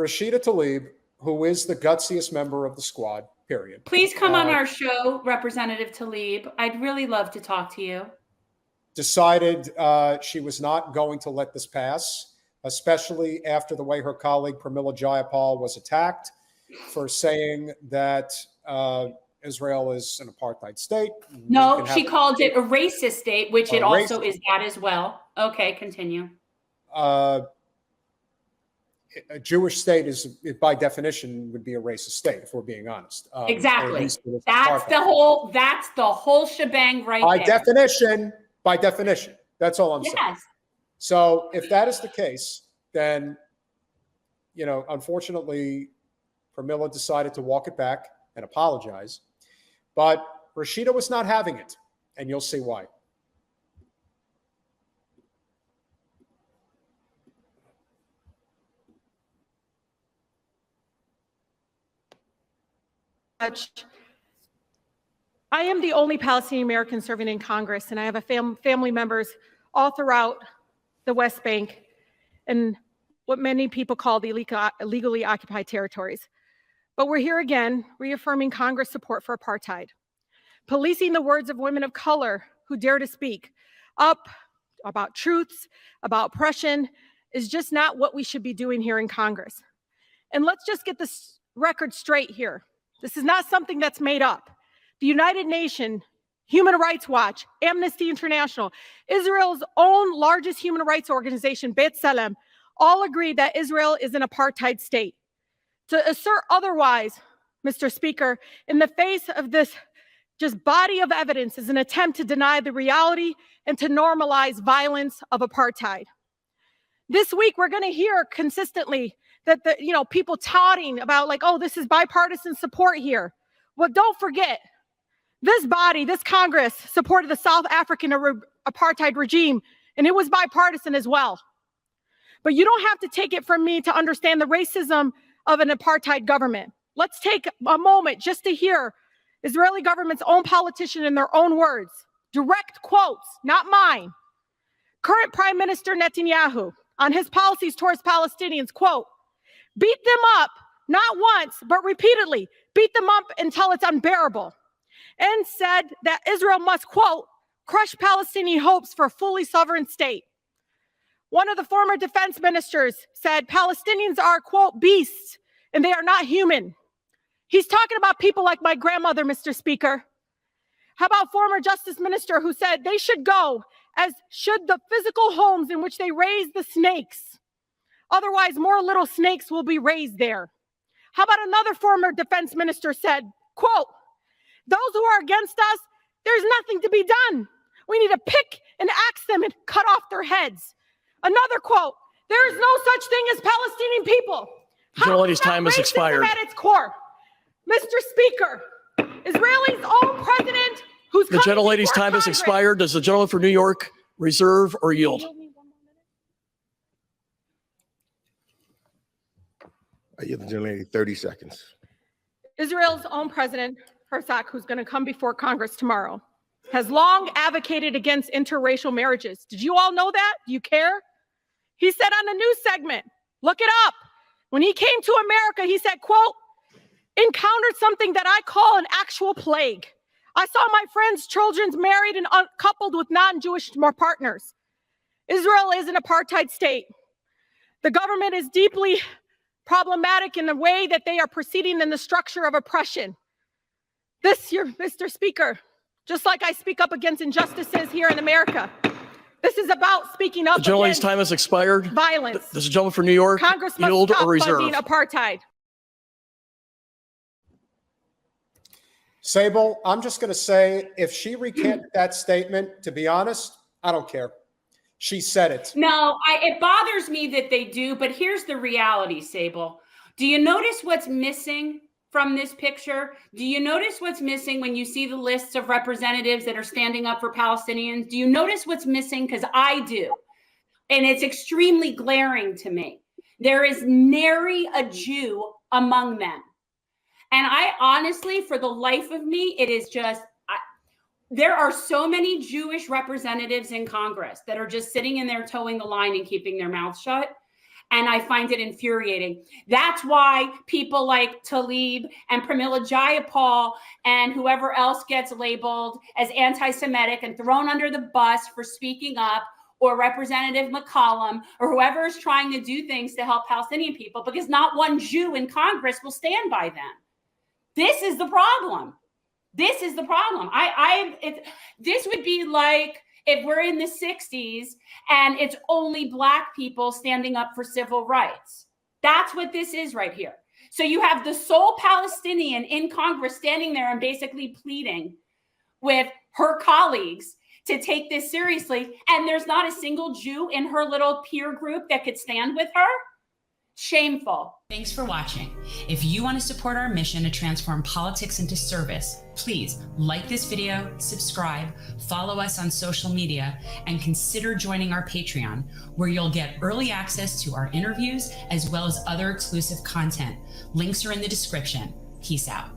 Rashida Tlaib, who is the gutsiest member of the squad, period. Please come on our show, Representative Tlaib. I'd really love to talk to you. Decided she was not going to let this pass, especially after the way her colleague Pramila Jayapal was attacked for saying that Israel is an apartheid state. No, she called it a racist state, which it also is that as well. Okay, continue. A Jewish state is, by definition, would be a racist state, if we're being honest. Exactly. That's the whole shebang right there. By definition. That's all I'm saying. So if that is the case, then, you know, unfortunately, Pramila decided to walk it back and apologize. But Rashida was not having it, and you'll see why. I am the only Palestinian American serving in Congress, and I have a family members all throughout the West Bank and what many people call the illegally occupied territories. But we're here again, reaffirming Congress' support for apartheid, policing the words of women of color who dare to speak up about truths, about oppression, is just not what we should be doing here in Congress. And let's just get this record straight here. This is not something that's made up. The United Nations, Human Rights Watch, Amnesty International, Israel's own largest human rights organization, Beit Salem, all agree that Israel is an apartheid state. To assert otherwise, Mr. Speaker, in the face of this just body of evidence is an attempt to deny the reality and to normalize violence of apartheid. This week, we're going to hear consistently that people touting about like, oh, this is bipartisan support here. Well, don't forget, this body, this Congress supported the South African apartheid regime, and it was bipartisan as well. But you don't have to take it from me to understand the racism of an apartheid government. Let's take a moment just to hear Israeli government's own politician in their own words, direct quotes, not mine. Current Prime Minister Netanyahu on his policies towards Palestinians, quote, beat them up, not once, but repeatedly, beat them up until it's unbearable, and said that Israel must, quote, crush Palestinian hopes for a fully sovereign state. One of the former defense ministers said Palestinians are, quote, beasts, and they are not human. He's talking about people like my grandmother, Mr. Speaker. How about former justice minister who said they should go, as should the physical homes in which they raise the snakes. Otherwise, more little snakes will be raised there. How about another former defense minister said, quote, those who are against us, there's nothing to be done. We need to pick and axe them and cut off their heads. Another quote, there is no such thing as Palestinian people. Gentlelady's time has expired. At its core. Mr. Speaker, Israel's own president, who's the gentlelady's time has expired. Does the gentleman for New York reserve or yield? I give the gentlelady 30 seconds. Israel's own president, Herzog, who's going to come before Congress tomorrow, has long advocated against interracial marriages. Did you all know that? Do you care? He said on a news segment, look it up. When he came to America, he said, quote, encountered something that I call an actual plague. I saw my friends' children married and coupled with non-Jewish partners. Israel is an apartheid state. The government is deeply problematic in the way that they are proceeding in the structure of oppression. This year, Mr. Speaker, just like I speak up against injustices here in America, this is about speaking up against the gentlelady's time has expired. Violence. Does the gentleman for New York Congress must yield stop or reserve? funding apartheid. Sable, I'm just going to say, if she recanted that statement, to be honest, I don't care. She said it. No, it bothers me that they do, but here's the reality, Sable. Do you notice what's missing from this picture? Do you notice what's missing when you see the lists of representatives that are standing up for Palestinians? Do you notice what's missing? Because I do. And it's extremely glaring to me. There is nary a Jew among them. And I honestly, for the life of me, it is just, there are so many Jewish representatives in Congress that are just sitting in there towing the line and keeping their mouths shut. And I find it infuriating. That's why people like Tlaib and Pramila Jayapal and whoever else gets labeled as anti-Semitic and thrown under the bus for speaking up, or Representative McCollum, or whoever is trying to do things to help Palestinian people, because not one Jew in Congress will stand by them. This is the problem. This is the problem. This would be like if we're in the 60s and it's only Black people standing up for civil rights. That's what this is right here. So you have the sole Palestinian in Congress standing there and basically pleading with her colleagues to take this seriously, and there's not a single Jew in her little peer group that could stand with her? Shameful. Thanks for watching. If you want to support our mission to transform politics into service, please like this video, subscribe, follow us on social media, and consider joining our Patreon, where you'll get early access to our interviews as well as other exclusive content. Links are in the description. Peace out.